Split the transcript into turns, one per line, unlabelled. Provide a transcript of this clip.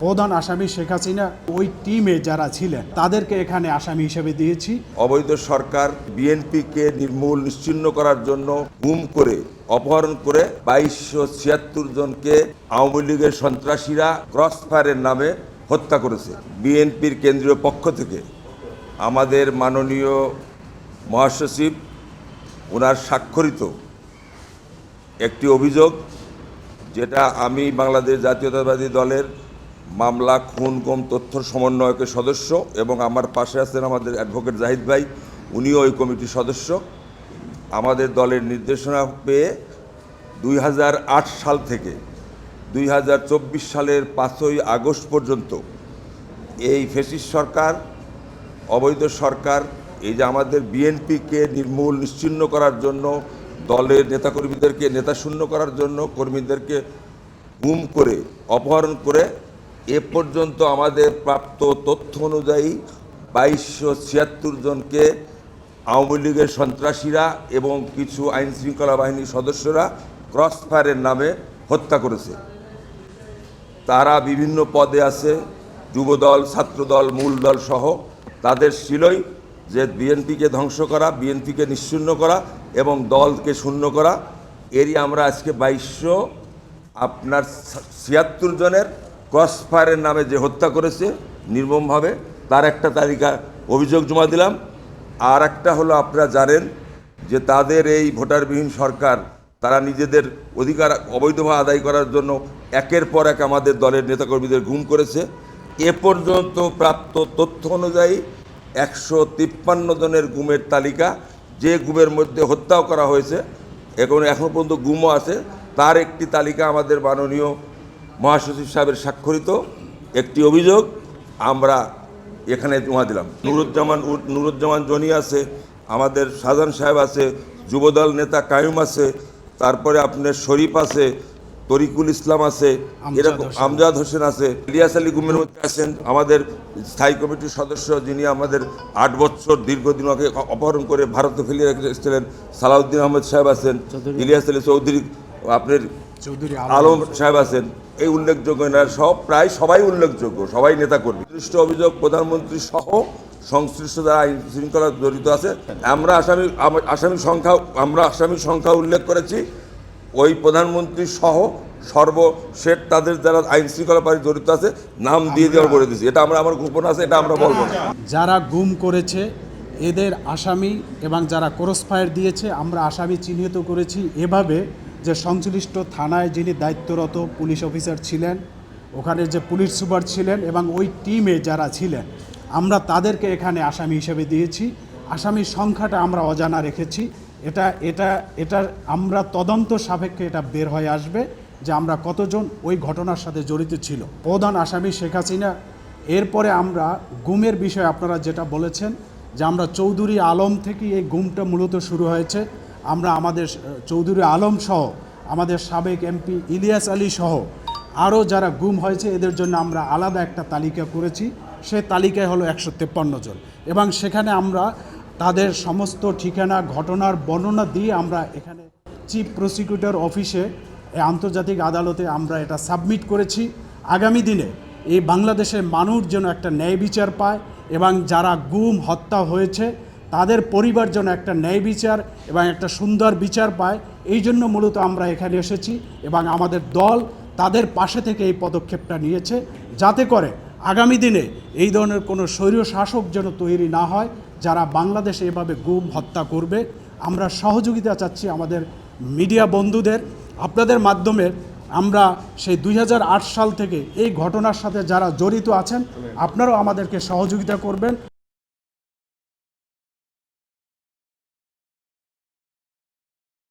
প্রধান আসামি শেখ হাসিনা ওই টিমে যারা ছিলেন তাদেরকে এখানে আসামি হিসেবে দিয়েছি।
অবৈধ সরকার বিএনপিকে নির্মূল নিশ্চিহ্ন করার জন্য গুম করে অপহরণ করে 2276 জনকে আওয়ামী লীগের সন্ত্রাসীরা ক্রসফায়ারের নামে হত্যা করেছে। বিএনপির কেন্দ্রীয় পক্ষ থেকে আমাদের মাননীয় মহাসচিব ওনার স্বাক্ষরিত একটি অভিযোগ, যেটা আমি বাংলাদেশ জাতীয়তাবাদী দলের মামলা খুন গুম তথ্য সমন্বয়কের সদস্য এবং আমার পাশে আছেন আমাদের অ্যাডভোকেট জাহিদ ভাই, উনিও ওই কমিটির সদস্য। আমাদের দলের নির্দেশনা পেয়ে 2008 সাল থেকে 2024 সালের 5ই আগস্ট পর্যন্ত এই ফ্যাসিস্ট সরকার, অবৈধ সরকার, এই যে আমাদের বিএনপিকে নির্মূল নিশ্চিহ্ন করার জন্য, দলের নেতাকর্মীদেরকে নেতাশূন্য করার জন্য, কর্মীদেরকে গুম করে অপহরণ করে এ পর্যন্ত আমাদের প্রাপ্ত তথ্য অনুযায়ী 2276 জনকে আওয়ামী লীগের সন্ত্রাসীরা এবং কিছু আইনশৃঙ্খলা বাহিনীর সদস্যরা ক্রসফায়ারের নামে হত্যা করেছে। তারা বিভিন্ন পদে আছে, যুবদল, ছাত্রদল, মূল দল সহ। তাদের ছিলই যে বিএনপিকে ধ্বংস করা, বিএনপিকে নিশ্চিহ্ন করা এবং দলকে শূন্য করা। এরই আমরা আজকে 2276 জনের ক্রসফায়ারের নামে যে হত্যা করেছে নির্মমভাবে, তার একটা তালিকা অভিযোগ জমা দিলাম। আর একটা হলো, আপনারা জানেন যে তাদের এই ভোটারবিহীন সরকার, তারা নিজেদের অধিকার অবৈধভাবে আদায় করার জন্য একের পর এক আমাদের দলের নেতাকর্মীদের গুম করেছে। এ পর্যন্ত প্রাপ্ত তথ্য অনুযায়ী 153 জনের গুমের তালিকা, যে গুমের মধ্যে হত্যাও করা হয়েছে, এখন পর্যন্ত গুমও আছে, তার একটি তালিকা আমাদের মাননীয় মহাসচিব সাহেবের স্বাক্ষরিত একটি অভিযোগ আমরা এখানে জমা দিলাম। নুরুজ্জামান জনি আছে, আমাদের শাহজাহান সাহেব আছে, যুবদল নেতা কায়ুম আছে, তারপরে আপনার শরীফ আছে, তরিকুল ইসলাম আছে, এরকম আমজাদ হোসেন আছে, ইলিয়াস আলী গুমের মধ্যে আছেন আমাদের স্থায়ী কমিটির সদস্য, যিনি আমাদের 8 বছর দীর্ঘদিন আগে অপহরণ করে ভারতে ফেলিয়ে রেখেছিলেন, সালাউদ্দিন আহমেদ সাহেব আছেন, ইলিয়াস আলী চৌধুরী, আপনার চৌধুরী আলম সাহেব আছেন। এই উল্লেখযোগ্য সব, প্রায় সবাই উল্লেখযোগ্য, সবাই নেতাকর্মী। নির্দিষ্ট অভিযোগ প্রধানমন্ত্রী সহ সংশ্লিষ্ট যারা আইন শৃঙ্খলা জড়িত আছে। আমরা আসামির সংখ্যা উল্লেখ করেছি, ওই প্রধানমন্ত্রী সহ সর্বশেষ তাদের যারা আইন শৃঙ্খলা পারি জড়িত আছে নাম দিয়ে দেওয়ার করে দিয়েছি। এটা আমার গোপন আছে, এটা আমরা বলবো না।
যারা গুম করেছে এদের আসামি এবং যারা ক্রসফায়ার দিয়েছে আমরা আসামি চিহ্নিত করেছি এভাবে যে সংশ্লিষ্ট থানায় যিনি দায়িত্বরত পুলিশ অফিসার ছিলেন, ওখানে যে পুলিশ সুপার ছিলেন এবং ওই টিমে যারা ছিলেন, আমরা তাদেরকে এখানে আসামি হিসেবে দিয়েছি। আসামির সংখ্যাটা আমরা অজানা রেখেছি। এটা আমরা তদন্ত সাপেক্ষে এটা বের হয়ে আসবে যে আমরা কতজন ওই ঘটনার সাথে জড়িত ছিল। প্রধান আসামি শেখ হাসিনা। এরপরে আমরা গুমের বিষয়ে আপনারা যেটা বলেছেন যে আমরা চৌধুরী আলম থেকে এই গুমটা মূলত শুরু হয়েছে। আমরা আমাদের চৌধুরী আলম সহ আমাদের সাবেক এমপি ইলিয়াস আলী সহ আরও যারা গুম হয়েছে এদের জন্য আমরা আলাদা একটা তালিকা করেছি। সে তালিকায় হলো 153 জন এবং সেখানে আমরা তাদের সমস্ত ঠিকানা, ঘটনার বর্ণনা দিয়ে আমরা এখানে চিফ প্রসিকিউটর অফিসে আন্তর্জাতিক আদালতে আমরা এটা সাবমিট করেছি। আগামী দিনে এই বাংলাদেশের মানুষ যেন একটা ন্যায় বিচার পায় এবং যারা গুম হত্যা হয়েছে তাদের পরিবার যেন একটা ন্যায় বিচার এবং একটা সুন্দর বিচার পায়, এই জন্য মূলত আমরা এখানে এসেছি এবং আমাদের দল তাদের পাশে থেকে এই পদক্ষেপটা নিয়েছে, যাতে করে আগামী দিনে এই ধরনের কোনো স্বৈর শাসক যেন তৈরি না হয় যারা বাংলাদেশে এভাবে গুম হত্যা করবে। আমরা সহযোগিতা চাচ্ছি আমাদের মিডিয়া বন্ধুদের, আপনাদের মাধ্যমে আমরা সেই 2008 সাল থেকে এই ঘটনার সাথে যারা জড়িত আছেন আপনারাও আমাদেরকে সহযোগিতা করবেন।